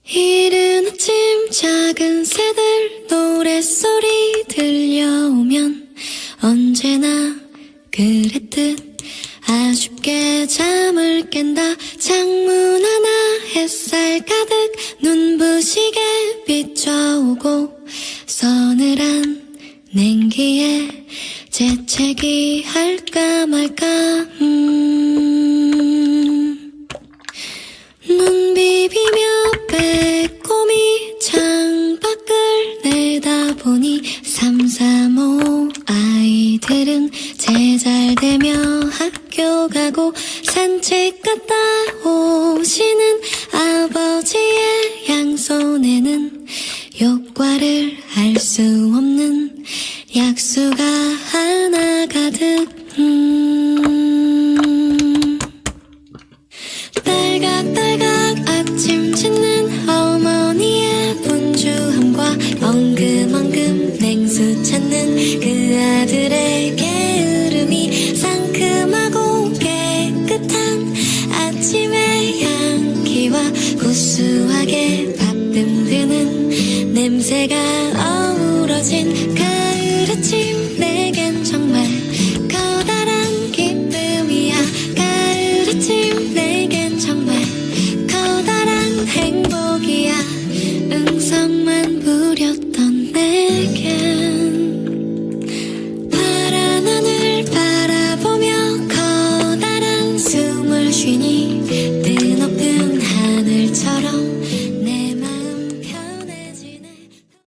이른 아침 작은 새들 노랫소리 들려오면 언제나 그랬듯 아쉽게 잠을 깬다. 창문 하나 햇살 가득 눈부시게 비춰오고 서늘한 냉기에 재채기 할까 말까. 눈 비비며 빼꼼히 창밖을 내다보니 3, 3, 5 아이들은 제잘되며 학교 가고 산책 갔다 오시는 아버지의 양손에는 효과를 알 수 없는 약수가 하나 가득. 딸각딸각 아침 짓는 어머니의 분주함과 엉금엉금 냉수 찾는 그 아들의 게으름이 상큼하고 깨끗한 아침의 향기와 구수하게 밥듬드는 냄새가 어우러진 가을 아침.